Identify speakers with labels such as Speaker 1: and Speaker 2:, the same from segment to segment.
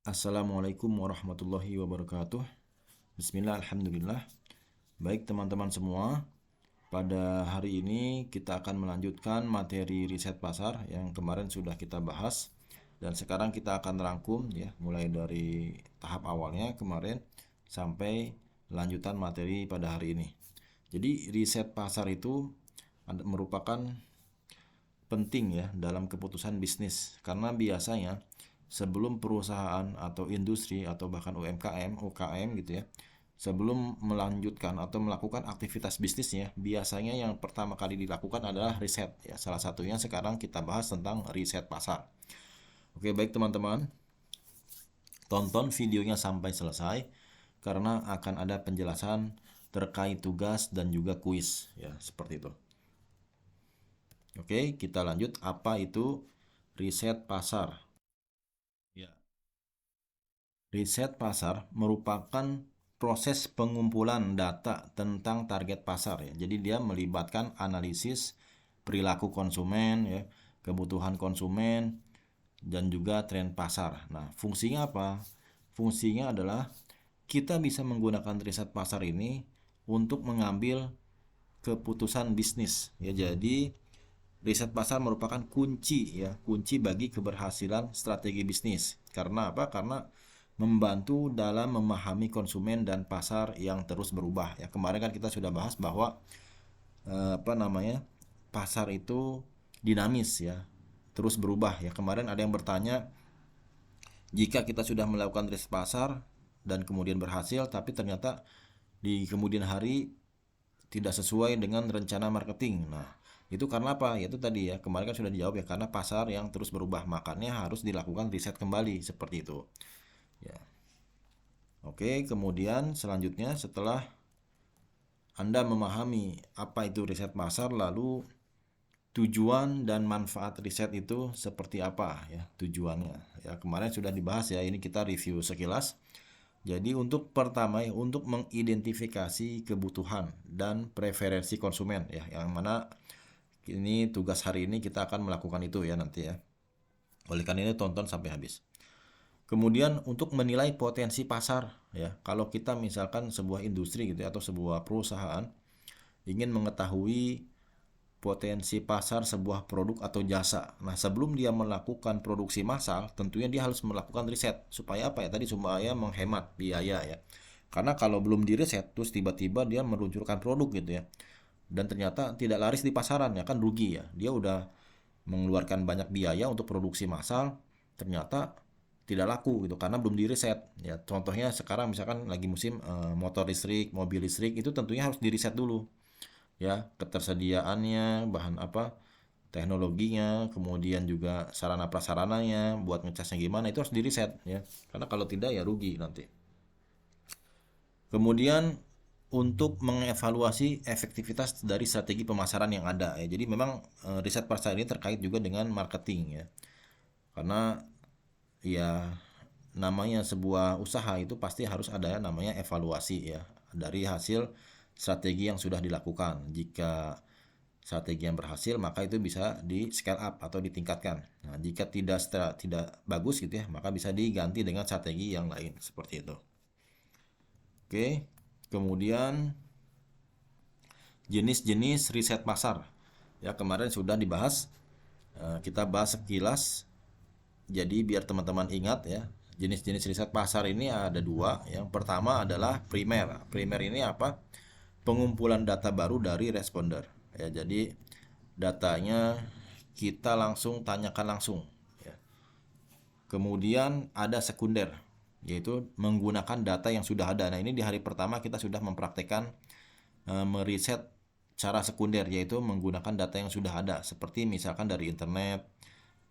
Speaker 1: Assalamualaikum warahmatullahi wabarakatuh. Bismillah, alhamdulillah. Baik teman-teman semua, pada hari ini kita akan melanjutkan materi riset pasar yang kemarin sudah kita bahas. Dan sekarang kita akan rangkum ya, mulai dari tahap awalnya kemarin sampai lanjutan materi pada hari ini. Jadi riset pasar itu merupakan penting ya dalam keputusan bisnis, karena biasanya sebelum perusahaan atau industri atau bahkan UKM gitu ya, sebelum melanjutkan atau melakukan aktivitas bisnisnya, biasanya yang pertama kali dilakukan adalah riset ya. Salah satunya sekarang kita bahas tentang riset pasar. Oke, baik teman-teman, tonton videonya sampai selesai karena akan ada penjelasan terkait tugas dan juga kuis ya, seperti itu. Oke, kita lanjut. Apa itu riset pasar? Ya. Riset pasar merupakan proses pengumpulan data tentang target pasar ya. Jadi dia melibatkan analisis perilaku konsumen ya, kebutuhan konsumen dan juga tren pasar. Nah, fungsinya apa? Fungsinya adalah kita bisa menggunakan riset pasar ini untuk mengambil keputusan bisnis ya. Jadi riset pasar merupakan kunci ya, kunci bagi keberhasilan strategi bisnis. Karena apa? Karena membantu dalam memahami konsumen dan pasar yang terus berubah ya. Kemarin kan kita sudah bahas bahwa pasar itu dinamis ya, terus berubah ya. Kemarin ada yang bertanya, jika kita sudah melakukan riset pasar dan kemudian berhasil, tapi ternyata di kemudian hari tidak sesuai dengan rencana marketing. Nah, itu karena apa? Yaitu tadi ya, kemarin kan sudah dijawab ya, karena pasar yang terus berubah, makanya harus dilakukan riset kembali seperti itu. Ya. Oke, kemudian selanjutnya setelah Anda memahami apa itu riset pasar, lalu tujuan dan manfaat riset itu seperti apa ya tujuannya. Ya, kemarin sudah dibahas ya, ini kita review sekilas. Jadi untuk pertama ya, untuk mengidentifikasi kebutuhan dan preferensi konsumen ya, yang mana ini tugas hari ini kita akan melakukan itu ya nanti ya. Oleh karena ini tonton sampai habis. Kemudian untuk menilai potensi pasar ya, kalau kita misalkan sebuah industri gitu ya, atau sebuah perusahaan ingin mengetahui potensi pasar sebuah produk atau jasa. Nah, sebelum dia melakukan produksi massal, tentunya dia harus melakukan riset. Supaya apa ya? Tadi supaya menghemat biaya ya. Karena kalau belum diriset, terus tiba-tiba dia meluncurkan produk gitu ya, dan ternyata tidak laris di pasaran ya, kan rugi ya. Dia udah mengeluarkan banyak biaya untuk produksi massal, ternyata tidak laku gitu karena belum diriset ya. Contohnya sekarang misalkan lagi musim motor listrik, mobil listrik, itu tentunya harus diriset dulu ya, ketersediaannya, bahan apa, teknologinya, kemudian juga sarana prasarananya, buat ngecasnya gimana, itu harus diriset ya, karena kalau tidak ya rugi nanti. Kemudian untuk mengevaluasi efektivitas dari strategi pemasaran yang ada ya. Jadi memang riset pasar ini terkait juga dengan marketing ya, karena ya namanya sebuah usaha itu pasti harus ada namanya evaluasi ya dari hasil strategi yang sudah dilakukan. Jika strategi yang berhasil, maka itu bisa di scale up atau ditingkatkan. Nah, jika tidak bagus gitu ya, maka bisa diganti dengan strategi yang lain seperti itu. Oke, kemudian jenis-jenis riset pasar. Ya, kemarin sudah dibahas. Kita bahas sekilas. Jadi biar teman-teman ingat ya, jenis-jenis riset pasar ini ada dua. Yang pertama adalah primer. Primer ini apa? Pengumpulan data baru dari responder. Ya, jadi datanya kita langsung tanyakan langsung ya. Kemudian ada sekunder, yaitu menggunakan data yang sudah ada. Nah, ini di hari pertama kita sudah mempraktekkan meriset cara sekunder, yaitu menggunakan data yang sudah ada, seperti misalkan dari internet,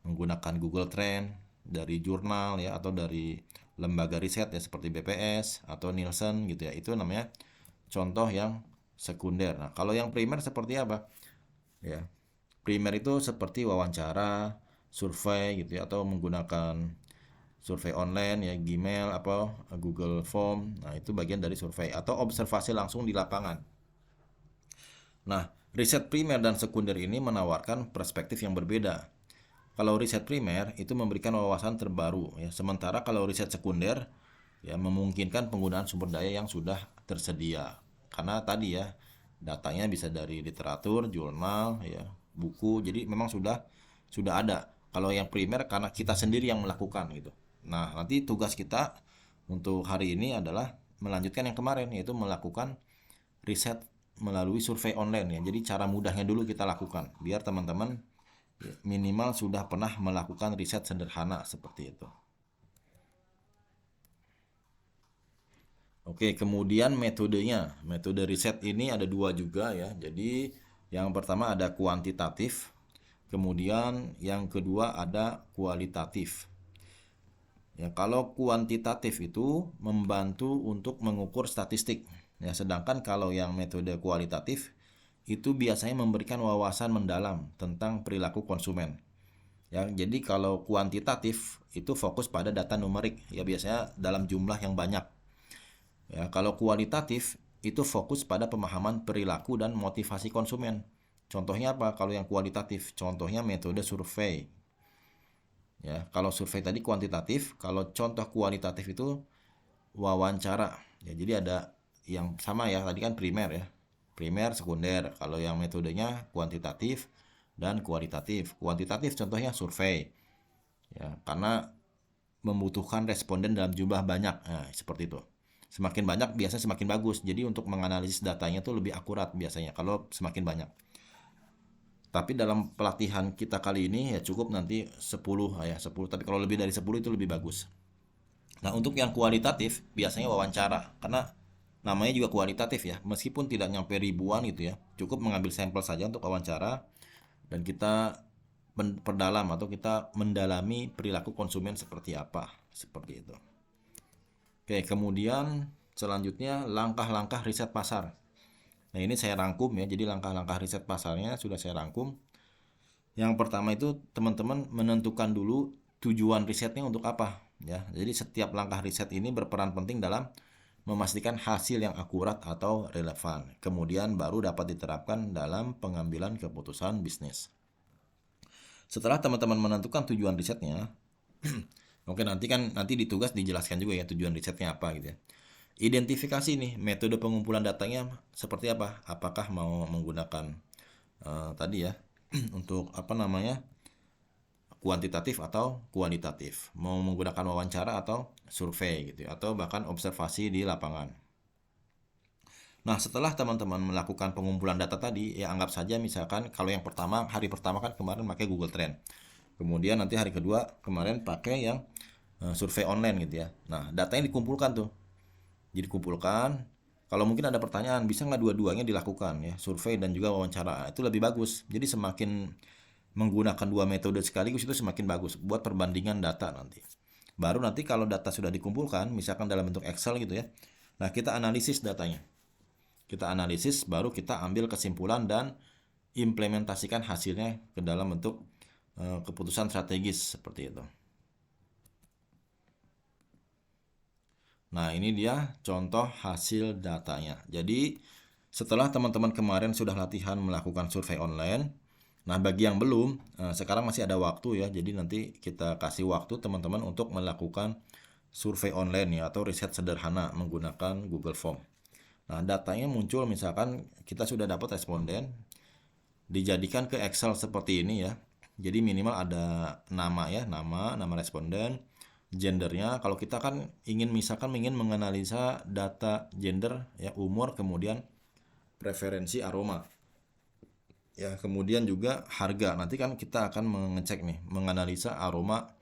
Speaker 1: menggunakan Google Trend, dari jurnal ya, atau dari lembaga riset ya seperti BPS atau Nielsen gitu ya. Itu namanya contoh yang sekunder. Nah, kalau yang primer seperti apa? Ya. Primer itu seperti wawancara, survei gitu ya, atau menggunakan survei online ya, Gmail apa Google Form. Nah, itu bagian dari survei atau observasi langsung di lapangan. Nah, riset primer dan sekunder ini menawarkan perspektif yang berbeda. kalau riset primer itu memberikan wawasan terbaru ya. Sementara kalau riset sekunder ya memungkinkan penggunaan sumber daya yang sudah tersedia. Karena tadi ya datanya bisa dari literatur, jurnal ya, buku. Jadi memang sudah ada. Kalau yang primer karena kita sendiri yang melakukan gitu. Nah, nanti tugas kita untuk hari ini adalah melanjutkan yang kemarin yaitu melakukan riset melalui survei online ya. Jadi cara mudahnya dulu kita lakukan biar teman-teman minimal sudah pernah melakukan riset sederhana seperti itu. Oke, kemudian metodenya. Metode riset ini ada dua juga ya. Jadi yang pertama ada kuantitatif, kemudian yang kedua ada kualitatif. Ya, kalau kuantitatif itu membantu untuk mengukur statistik. Ya, sedangkan kalau yang metode kualitatif itu biasanya memberikan wawasan mendalam tentang perilaku konsumen. Ya, jadi kalau kuantitatif itu fokus pada data numerik, ya biasanya dalam jumlah yang banyak. Ya, kalau kualitatif itu fokus pada pemahaman perilaku dan motivasi konsumen. Contohnya apa? Kalau yang kualitatif, contohnya metode survei. Ya, kalau survei tadi kuantitatif, kalau contoh kualitatif itu wawancara. Ya, jadi ada yang sama ya, tadi kan primer ya. Primer, sekunder. Kalau yang metodenya kuantitatif dan kualitatif. Kuantitatif contohnya survei. Ya, karena membutuhkan responden dalam jumlah banyak. Nah, seperti itu. Semakin banyak biasanya semakin bagus. Jadi untuk menganalisis datanya itu lebih akurat biasanya kalau semakin banyak. Tapi dalam pelatihan kita kali ini ya cukup nanti 10 ya 10. Tapi kalau lebih dari 10 itu lebih bagus. Nah, untuk yang kualitatif biasanya wawancara karena namanya juga kualitatif ya. Meskipun tidak nyampe ribuan gitu ya. Cukup mengambil sampel saja untuk wawancara dan kita perdalam atau kita mendalami perilaku konsumen seperti apa. Seperti itu. Oke, kemudian selanjutnya langkah-langkah riset pasar. Nah, ini saya rangkum ya. Jadi langkah-langkah riset pasarnya sudah saya rangkum. Yang pertama itu teman-teman menentukan dulu tujuan risetnya untuk apa ya. Jadi setiap langkah riset ini berperan penting dalam memastikan hasil yang akurat atau relevan. Kemudian baru dapat diterapkan dalam pengambilan keputusan bisnis. Setelah teman-teman menentukan tujuan risetnya, oke, nanti di tugas dijelaskan juga ya tujuan risetnya apa gitu ya. Identifikasi nih metode pengumpulan datanya seperti apa? Apakah mau menggunakan tadi ya untuk apa namanya kuantitatif atau kualitatif? Mau menggunakan wawancara atau survei gitu ya, atau bahkan observasi di lapangan. Nah, setelah teman-teman melakukan pengumpulan data tadi, ya anggap saja misalkan kalau yang pertama, hari pertama kan kemarin pakai Google Trend. Kemudian nanti hari kedua kemarin pakai yang survei online gitu ya. Nah, datanya dikumpulkan tuh. Jadi dikumpulkan. Kalau mungkin ada pertanyaan, bisa nggak dua-duanya dilakukan ya, survei dan juga wawancara. Itu lebih bagus. Jadi semakin menggunakan dua metode sekaligus itu semakin bagus buat perbandingan data nanti. Baru nanti kalau data sudah dikumpulkan, misalkan dalam bentuk Excel gitu ya. Nah, kita analisis datanya. Kita analisis, baru kita ambil kesimpulan dan implementasikan hasilnya ke dalam bentuk keputusan strategis seperti itu. Nah, ini dia contoh hasil datanya. Jadi, setelah teman-teman kemarin sudah latihan melakukan survei online, nah bagi yang belum, sekarang masih ada waktu ya. Jadi nanti kita kasih waktu teman-teman untuk melakukan survei online ya atau riset sederhana menggunakan Google Form. Nah, datanya muncul misalkan kita sudah dapat responden, dijadikan ke Excel seperti ini ya. Jadi minimal ada nama ya, nama responden, gendernya. Kalau kita kan misalkan ingin menganalisa data gender ya, umur, kemudian preferensi aroma. Ya, kemudian juga harga. Nanti kan kita akan mengecek nih, menganalisa aroma,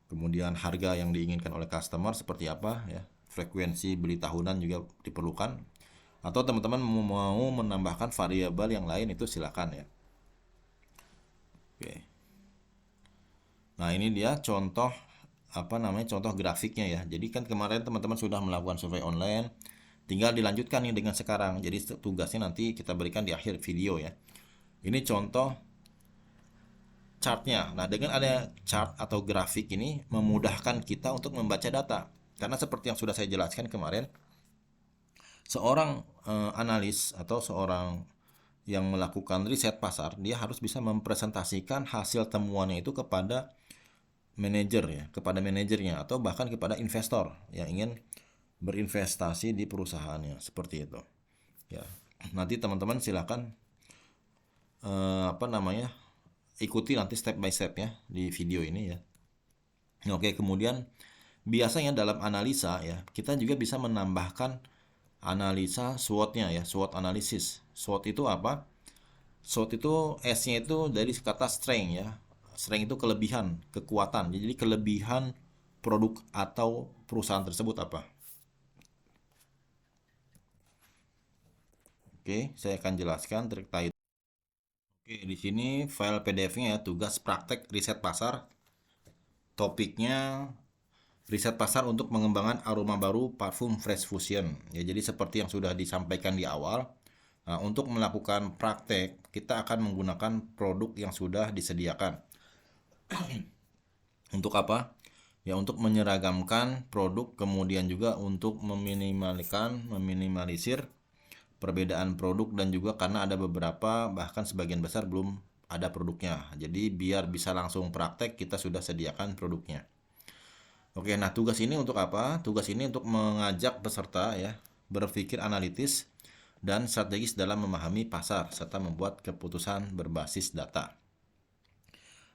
Speaker 1: kemudian harga yang diinginkan oleh customer seperti apa ya. Frekuensi beli tahunan juga diperlukan. Atau teman-teman mau menambahkan variabel yang lain itu silakan ya. Oke. Nah, ini dia contoh contoh grafiknya ya. Jadi kan kemarin teman-teman sudah melakukan survei online, tinggal dilanjutkan nih dengan sekarang. Jadi tugasnya nanti kita berikan di akhir video ya. Ini contoh chartnya. Nah, dengan ada chart atau grafik ini memudahkan kita untuk membaca data. Karena seperti yang sudah saya jelaskan kemarin, seorang analis atau seorang yang melakukan riset pasar, dia harus bisa mempresentasikan hasil temuannya itu kepada manajer ya, kepada manajernya atau bahkan kepada investor yang ingin berinvestasi di perusahaannya seperti itu. Ya, nanti teman-teman silakan apa namanya ikuti nanti step by step ya di video ini ya. Oke, kemudian biasanya dalam analisa ya kita juga bisa menambahkan analisa SWOT-nya ya, SWOT analisis. SWOT itu apa? SWOT itu S-nya itu dari kata strength ya. Strength itu kelebihan, kekuatan. Jadi kelebihan produk atau perusahaan tersebut apa? Oke, saya akan jelaskan terkait. Oke, di sini file PDF-nya ya, tugas praktek riset pasar. Topiknya riset pasar untuk mengembangkan aroma baru parfum Fresh Fusion. Ya, jadi seperti yang sudah disampaikan di awal, nah, untuk melakukan praktek, kita akan menggunakan produk yang sudah disediakan. Untuk apa? Ya, untuk menyeragamkan produk, kemudian juga untuk meminimalisir perbedaan produk dan juga karena ada beberapa bahkan sebagian besar belum ada produknya. Jadi biar bisa langsung praktek kita sudah sediakan produknya. Oke, nah tugas ini untuk apa? Tugas ini untuk mengajak peserta ya berpikir analitis dan strategis dalam memahami pasar serta membuat keputusan berbasis data.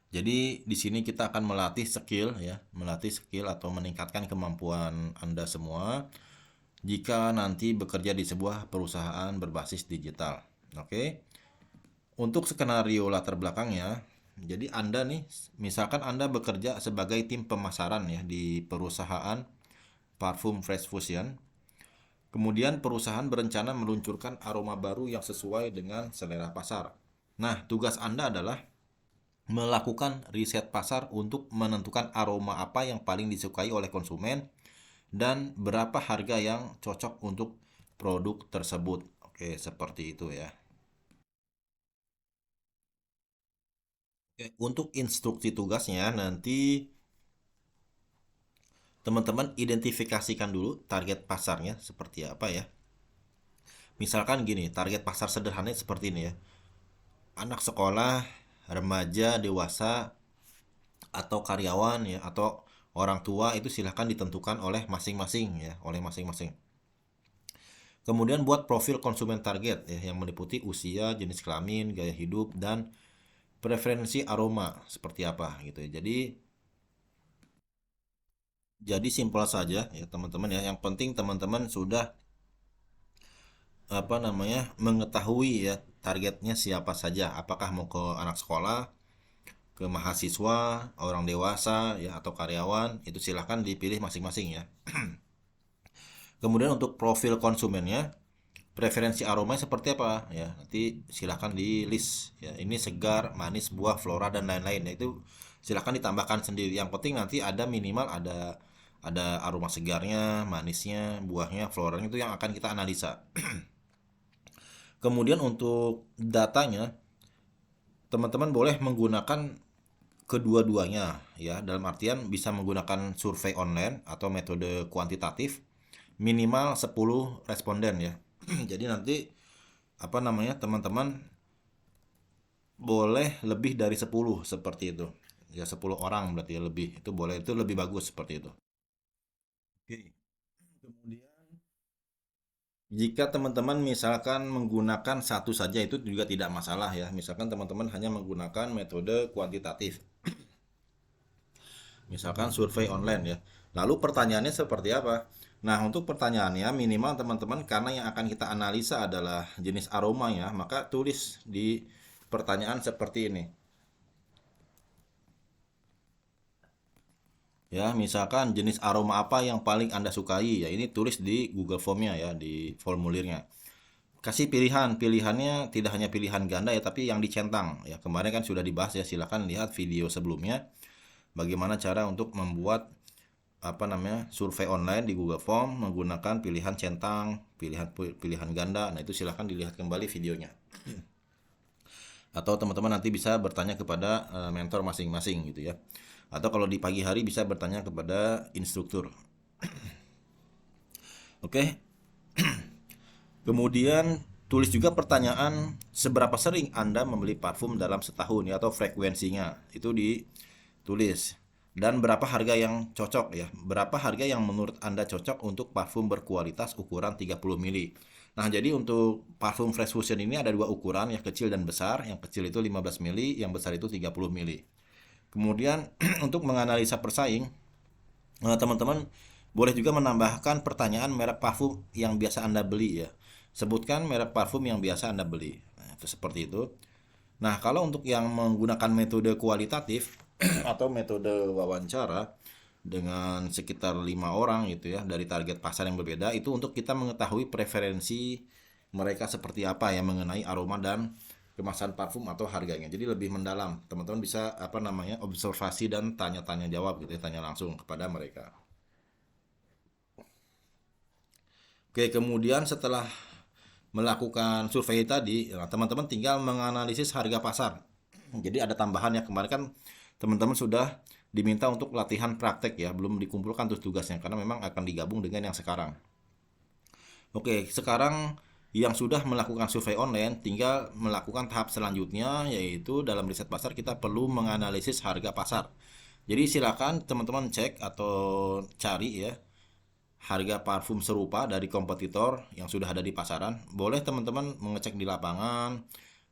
Speaker 1: Jadi di sini kita akan melatih skill ya, melatih skill atau meningkatkan kemampuan Anda semua jika nanti bekerja di sebuah perusahaan berbasis digital. Oke. Untuk skenario latar belakangnya, jadi Anda nih, misalkan Anda bekerja sebagai tim pemasaran ya di perusahaan parfum Fresh Fusion. Kemudian perusahaan berencana meluncurkan aroma baru yang sesuai dengan selera pasar. Nah, tugas Anda adalah melakukan riset pasar untuk menentukan aroma apa yang paling disukai oleh konsumen dan berapa harga yang cocok untuk produk tersebut. Oke, seperti itu ya. Oke, untuk instruksi tugasnya nanti teman-teman identifikasikan dulu target pasarnya seperti apa ya. Misalkan gini, target pasar sederhananya seperti ini ya. Anak sekolah, remaja, dewasa, atau karyawan ya, atau orang tua itu silahkan ditentukan oleh masing-masing ya, oleh masing-masing. Kemudian buat profil konsumen target ya, yang meliputi usia, jenis kelamin, gaya hidup, dan preferensi aroma seperti apa gitu ya. Jadi simpel saja ya teman-teman ya. Yang penting teman-teman sudah apa namanya mengetahui ya targetnya siapa saja. Apakah mau ke anak sekolah, ke mahasiswa, orang dewasa ya atau karyawan, itu silahkan dipilih masing-masing ya. Kemudian untuk profil konsumennya, preferensi aromanya seperti apa ya nanti silahkan di list ya, ini segar, manis, buah, flora dan lain-lain ya, itu silahkan ditambahkan sendiri. Yang penting nanti ada minimal ada aroma segarnya, manisnya, buahnya, floranya itu yang akan kita analisa. Kemudian untuk datanya teman-teman boleh menggunakan kedua-duanya ya, dalam artian bisa menggunakan survei online atau metode kuantitatif minimal 10 responden ya. Jadi nanti apa namanya teman-teman boleh lebih dari 10 seperti itu. Ya 10 orang berarti ya lebih. Itu boleh, itu lebih bagus seperti itu. Oke. Kemudian jika teman-teman misalkan menggunakan satu saja itu juga tidak masalah ya. Misalkan teman-teman hanya menggunakan metode kuantitatif. Misalkan survei online ya. Lalu pertanyaannya seperti apa? Nah, untuk pertanyaannya minimal teman-teman karena yang akan kita analisa adalah jenis aroma ya, maka tulis di pertanyaan seperti ini. Ya, misalkan jenis aroma apa yang paling Anda sukai ya, ini tulis di Google Form-nya ya, di formulirnya. Kasih pilihan, pilihannya tidak hanya pilihan ganda ya, tapi yang dicentang. Ya, kemarin kan sudah dibahas ya, silakan lihat video sebelumnya bagaimana cara untuk membuat apa namanya survei online di Google Form menggunakan pilihan centang, pilihan ganda. Nah, itu silahkan dilihat kembali videonya. Atau teman-teman nanti bisa bertanya kepada mentor masing-masing gitu ya. Atau kalau di pagi hari bisa bertanya kepada instruktur. Oke. Kemudian Tulis juga pertanyaan seberapa sering Anda membeli parfum dalam setahun ya, atau frekuensinya. Itu ditulis. Dan berapa harga yang cocok ya. Berapa harga yang menurut Anda cocok untuk parfum berkualitas ukuran 30 mili. Nah, jadi untuk parfum Fresh Fusion ini ada dua ukuran, yang kecil dan besar. Yang kecil itu 15 mili, yang besar itu 30 mili. Kemudian untuk menganalisa persaing, teman-teman boleh juga menambahkan pertanyaan merek parfum yang biasa Anda beli ya. Sebutkan merek parfum yang biasa Anda beli. Nah, itu seperti itu. Nah, kalau untuk yang menggunakan metode kualitatif atau metode wawancara dengan sekitar 5 orang gitu ya, dari target pasar yang berbeda, itu untuk kita mengetahui preferensi mereka seperti apa ya mengenai aroma dan kemasan parfum atau harganya. Jadi lebih mendalam. Teman-teman bisa apa namanya, observasi dan tanya-tanya jawab gitu ya, tanya langsung kepada mereka. Oke, kemudian setelah melakukan survei tadi, ya, teman-teman tinggal menganalisis harga pasar. Jadi ada tambahan ya, kemarin kan teman-teman sudah diminta untuk latihan praktek ya, belum dikumpulkan tugasnya karena memang akan digabung dengan yang sekarang. Oke, sekarang yang sudah melakukan survei online tinggal melakukan tahap selanjutnya, yaitu dalam riset pasar kita perlu menganalisis harga pasar. Jadi silakan teman-teman cek atau cari ya harga parfum serupa dari kompetitor yang sudah ada di pasaran. Boleh teman-teman mengecek di lapangan,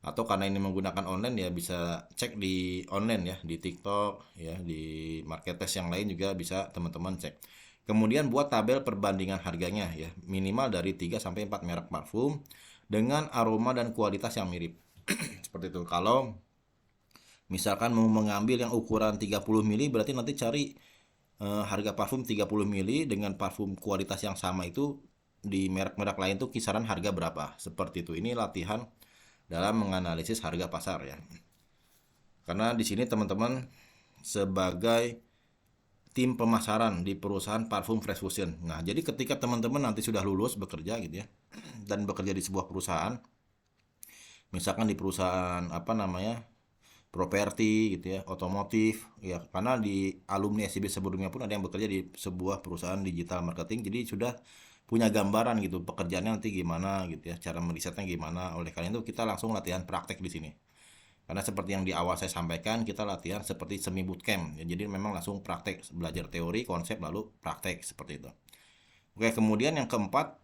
Speaker 1: atau karena ini menggunakan online ya bisa cek di online ya, di TikTok ya, di marketplace yang lain juga bisa teman-teman cek. Kemudian buat tabel perbandingan harganya ya, minimal dari 3 sampai 4 merek parfum dengan aroma dan kualitas yang mirip. Seperti itu. Kalau misalkan mau mengambil yang ukuran 30 mili, berarti nanti cari harga parfum 30 mili dengan parfum kualitas yang sama itu di merek-merek lain tuh kisaran harga berapa. Seperti itu. Ini latihan dalam menganalisis harga pasar ya. Karena di sini teman-teman sebagai tim pemasaran di perusahaan parfum Fresh Fusion. Nah, jadi ketika teman-teman nanti sudah lulus bekerja gitu ya, dan bekerja di sebuah perusahaan, misalkan di perusahaan apa namanya, properti gitu ya, otomotif ya, karena di alumni SCB sebelumnya pun ada yang bekerja di sebuah perusahaan digital marketing, jadi sudah punya gambaran gitu pekerjaannya nanti gimana gitu ya, cara merisetnya gimana. Oleh karena itu kita langsung latihan praktek di sini. Karena seperti yang di awal saya sampaikan, kita latihan seperti semi bootcamp ya, jadi memang langsung praktek, belajar teori, konsep, lalu praktek seperti itu. Oke, kemudian yang keempat,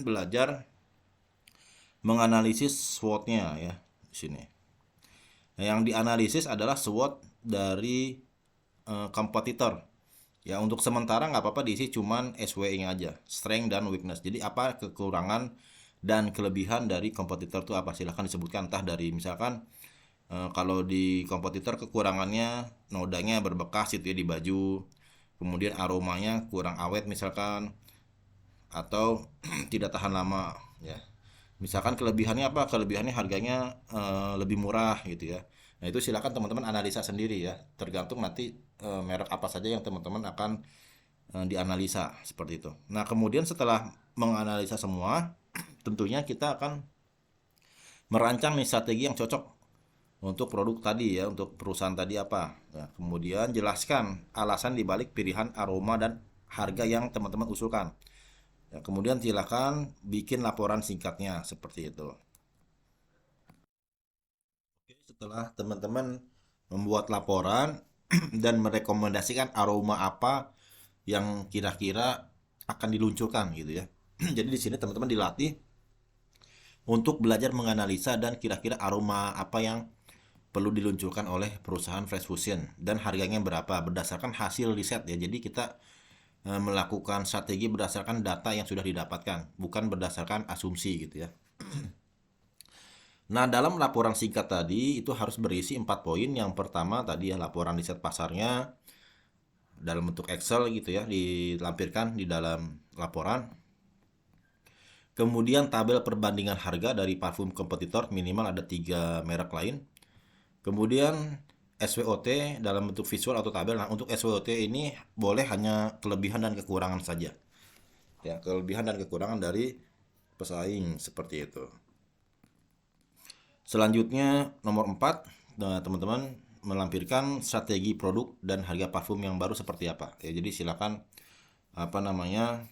Speaker 1: belajar menganalisis SWOT-nya ya di sini. Nah, yang dianalisis adalah SWOT dari kompetitor. Ya, untuk sementara nggak apa-apa diisi cuman SWE-nya aja, strength dan weakness. Jadi apa kekurangan dan kelebihan dari kompetitor itu apa? Silahkan disebutkan, entah dari misalkan kalau di kompetitor kekurangannya nodanya berbekas itu ya di baju, kemudian aromanya kurang awet misalkan, atau tidak tahan lama ya. Misalkan kelebihannya apa? Kelebihannya harganya lebih murah gitu ya. Nah, itu silakan teman-teman analisa sendiri ya. Tergantung nanti merek apa saja yang teman-teman akan dianalisa seperti itu. Nah, kemudian setelah menganalisa semua, tentunya kita akan merancang nih strategi yang cocok untuk produk tadi ya, untuk perusahaan tadi apa. Nah, kemudian jelaskan alasan dibalik pilihan aroma dan harga yang teman-teman usulkan. Ya, kemudian silakan bikin laporan singkatnya seperti itu. Oke, setelah teman-teman membuat laporan dan merekomendasikan aroma apa yang kira-kira akan diluncurkan gitu ya. Jadi di sini teman-teman dilatih untuk belajar menganalisa dan kira-kira aroma apa yang perlu diluncurkan oleh perusahaan Fresh Fusion dan harganya berapa berdasarkan hasil riset ya. Jadi kita melakukan strategi berdasarkan data yang sudah didapatkan, bukan berdasarkan asumsi gitu ya. Nah, dalam laporan singkat tadi itu harus berisi 4 poin. Yang pertama tadi ya, laporan riset pasarnya dalam bentuk Excel gitu ya, dilampirkan di dalam laporan. Kemudian tabel perbandingan harga dari parfum kompetitor, minimal ada 3 merek lain. Kemudian SWOT dalam bentuk visual atau tabel. Nah, untuk SWOT ini boleh hanya kelebihan dan kekurangan saja. Ya, kelebihan dan kekurangan dari pesaing seperti itu. Selanjutnya nomor 4, nah, teman-teman melampirkan strategi produk dan harga parfum yang baru seperti apa. Ya, jadi silakan apa namanya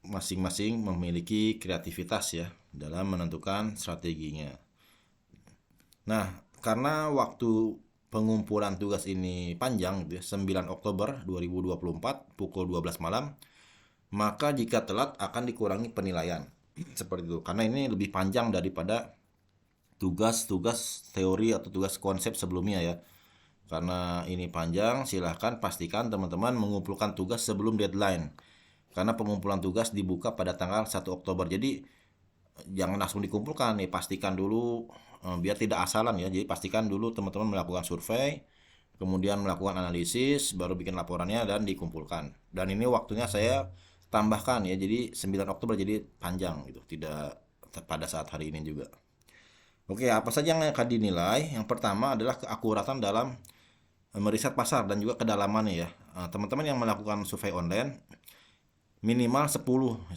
Speaker 1: masing-masing memiliki kreativitas ya dalam menentukan strateginya. Nah, karena waktu pengumpulan tugas ini panjang gitu ya, 9 Oktober 2024 pukul 12 malam, maka jika telat akan dikurangi penilaian. Seperti itu. Karena ini lebih panjang daripada tugas-tugas teori atau tugas konsep sebelumnya ya. Karena ini panjang, silahkan pastikan teman-teman mengumpulkan tugas sebelum deadline. Karena pengumpulan tugas dibuka pada tanggal 1 Oktober. Jadi jangan langsung dikumpulkan nih, pastikan dulu biar tidak asalan ya. Jadi pastikan dulu teman-teman melakukan survei, kemudian melakukan analisis, baru bikin laporannya dan dikumpulkan. Dan ini waktunya saya tambahkan ya. Jadi 9 Oktober jadi panjang gitu, tidak pada saat hari ini juga. Oke, apa saja yang akan dinilai? Yang pertama adalah keakuratan dalam meriset pasar dan juga kedalamannya ya. Teman-teman yang melakukan survei online minimal 10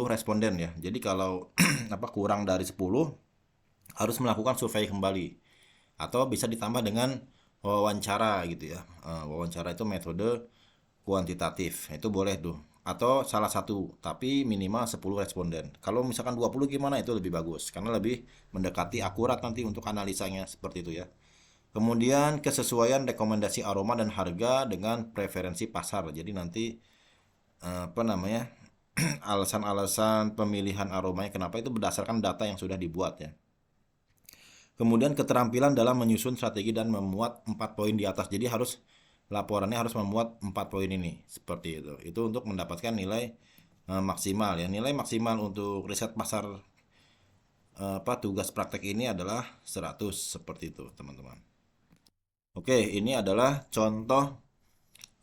Speaker 1: responden ya. Jadi kalau kurang dari 10 harus melakukan survei kembali atau bisa ditambah dengan wawancara gitu ya. Wawancara itu metode kuantitatif. Itu boleh tuh. Atau salah satu, tapi minimal 10 responden. Kalau misalkan 20 gimana itu lebih bagus karena lebih mendekati akurat nanti untuk analisanya seperti itu ya. Kemudian kesesuaian rekomendasi aroma dan harga dengan preferensi pasar. Jadi nanti alasan-alasan pemilihan aromanya kenapa itu berdasarkan data yang sudah dibuat ya. Kemudian keterampilan dalam menyusun strategi dan memuat 4 poin di atas. Jadi laporannya harus memuat 4 poin ini seperti itu. Itu untuk mendapatkan nilai maksimal ya. Nilai maksimal untuk riset pasar tugas praktek ini adalah 100 seperti itu teman-teman. Oke, ini adalah contoh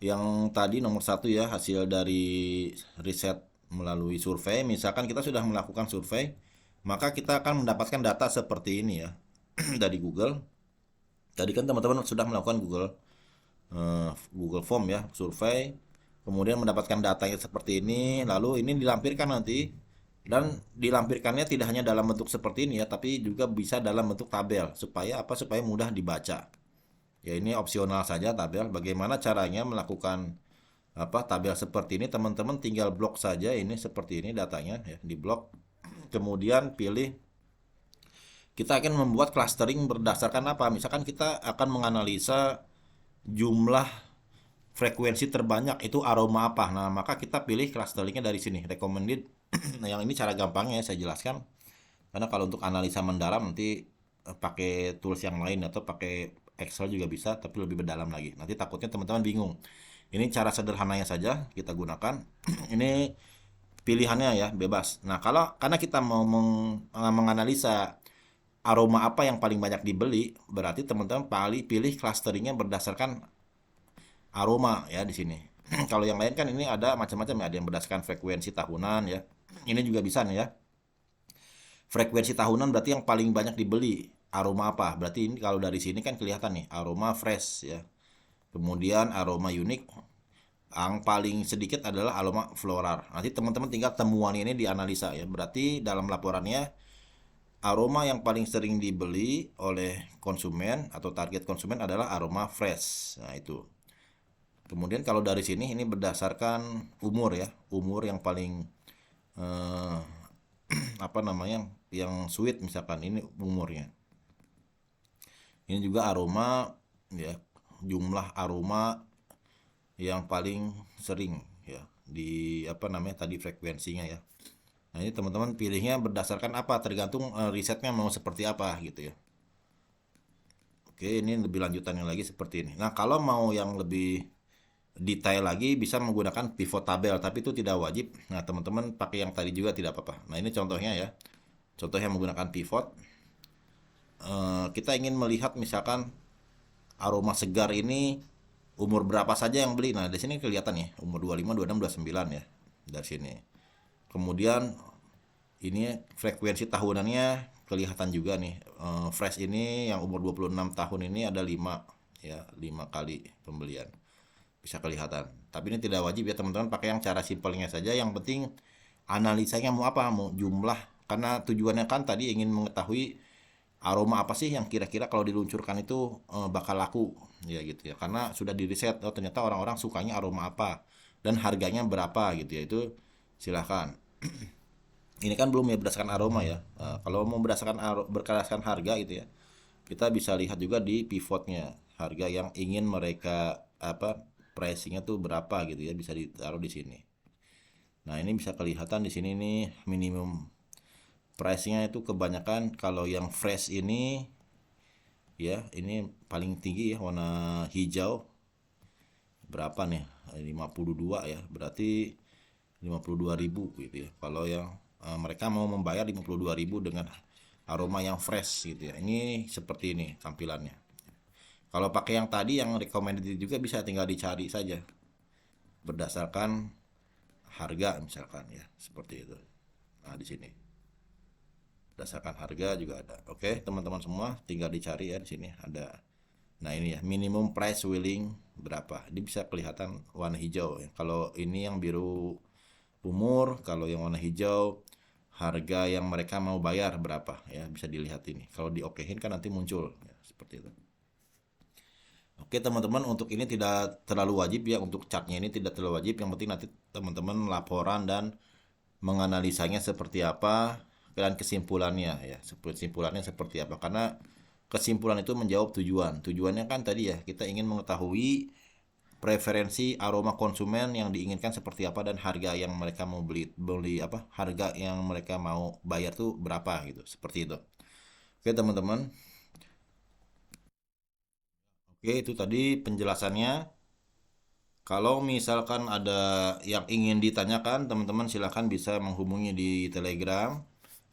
Speaker 1: yang tadi nomor 1 ya, hasil dari riset melalui survei. Misalkan kita sudah melakukan survei, maka kita akan mendapatkan data seperti ini ya dari Google. Tadi kan teman-teman sudah melakukan Google Form ya, survei, kemudian mendapatkan datanya seperti ini, lalu ini dilampirkan nanti, dan dilampirkannya tidak hanya dalam bentuk seperti ini ya, tapi juga bisa dalam bentuk tabel supaya mudah dibaca. Ya ini opsional saja tabel. Bagaimana caranya melakukan tabel seperti ini? Teman-teman tinggal blok saja ini seperti ini datanya ya, di blok. Kemudian pilih, kita akan membuat clustering berdasarkan apa? Misalkan kita akan menganalisa jumlah frekuensi terbanyak itu aroma apa. Nah, maka kita pilih clusteringnya dari sini, recommended. Nah, yang ini cara gampangnya saya jelaskan. Karena kalau untuk analisa mendalam nanti pakai tools yang lain atau pakai Excel juga bisa, tapi lebih mendalam lagi. Nanti takutnya teman-teman bingung. Ini cara sederhananya saja kita gunakan. Ini pilihannya ya, bebas. Nah, karena kita mau menganalisa aroma apa yang paling banyak dibeli, berarti teman-teman pilih clusteringnya berdasarkan aroma ya di sini. Kalau yang lain kan ini ada macam-macam ya, ada yang berdasarkan frekuensi tahunan ya. Ini juga bisa nih ya. Frekuensi tahunan berarti yang paling banyak dibeli aroma apa? Berarti ini kalau dari sini kan kelihatan nih aroma fresh ya. Kemudian aroma unik, yang paling sedikit adalah aroma floral. Nanti teman-teman tinggal temuan ini dianalisa ya. Berarti dalam laporannya aroma yang paling sering dibeli oleh konsumen atau target konsumen adalah aroma fresh. Nah itu. Kemudian kalau dari sini ini berdasarkan umur ya. Umur yang paling yang sweet misalkan ini umurnya. Ini juga aroma ya, jumlah aroma yang paling sering ya di tadi frekuensinya ya. Nah, ini teman-teman pilihnya berdasarkan apa? Tergantung risetnya mau seperti apa gitu ya. Oke, ini lebih lanjutannya lagi seperti ini. Nah, kalau mau yang lebih detail lagi bisa menggunakan pivot tabel, tapi itu tidak wajib. Nah, teman-teman pakai yang tadi juga tidak apa-apa. Nah, ini contohnya ya. Contohnya menggunakan pivot. Kita ingin melihat misalkan aroma segar ini umur berapa saja yang beli. Nah, di sini kelihatan ya, umur 25, 26, 29 ya. Dari sini. Kemudian ini frekuensi tahunannya kelihatan juga nih. Fresh ini yang umur 26 tahun ini ada 5 ya, 5 kali pembelian. Bisa kelihatan. Tapi ini tidak wajib ya teman-teman, pakai yang cara simpelnya saja. Yang penting analisanya mau apa? Mau jumlah. Karena tujuannya kan tadi ingin mengetahui aroma apa sih yang kira-kira kalau diluncurkan itu bakal laku ya gitu ya, karena sudah di ternyata orang-orang sukanya aroma apa dan harganya berapa gitu ya. Itu silahkan Ini kan belum ya berdasarkan aroma ya. Kalau mau berdasarkan harga gitu ya, kita bisa lihat juga di pivotnya harga yang ingin mereka apa pricingnya tuh berapa gitu ya, bisa ditaruh di sini. Nah ini bisa kelihatan di sini nih minimum pricingnya itu kebanyakan kalau yang fresh ini ya ini paling tinggi ya warna hijau berapa nih 52 ya berarti 52.000 gitu ya kalau yang mereka mau membayar 52.000 dengan aroma yang fresh gitu ya ini seperti ini tampilannya. Kalau pakai yang tadi yang recommended juga bisa tinggal dicari saja berdasarkan harga misalkan ya seperti itu. Nah di sini berdasarkan harga juga ada. Oke teman-teman semua tinggal dicari ya di sini ada. Nah ini ya minimum price willing berapa? Ini bisa kelihatan warna hijau ya. Kalau ini yang biru umur, kalau yang warna hijau harga yang mereka mau bayar berapa ya bisa dilihat ini. Kalau diokehin kan nanti muncul ya, seperti itu. Oke teman-teman untuk ini tidak terlalu wajib ya untuk chartnya ini tidak terlalu wajib. Yang penting nanti teman-teman laporan dan menganalisanya seperti apa dan kesimpulannya ya kesimpulannya seperti apa karena kesimpulan itu menjawab tujuannya kan tadi ya kita ingin mengetahui preferensi aroma konsumen yang diinginkan seperti apa dan harga yang mereka mau beli beli apa harga yang mereka mau bayar tuh berapa gitu seperti itu. Oke teman-teman, oke itu tadi penjelasannya. Kalau misalkan ada yang ingin ditanyakan, teman-teman silahkan bisa menghubungi di Telegram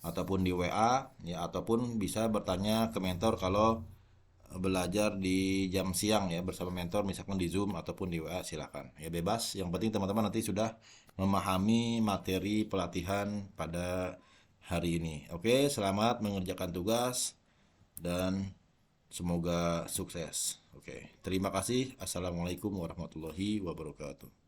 Speaker 1: ataupun di WA ya ataupun bisa bertanya ke mentor kalau belajar di jam siang ya bersama mentor misalkan di Zoom ataupun di WA silahkan. Ya bebas, yang penting teman-teman nanti sudah memahami materi pelatihan pada hari ini. Oke, selamat mengerjakan tugas dan semoga sukses. Oke, terima kasih. Assalamualaikum warahmatullahi wabarakatuh.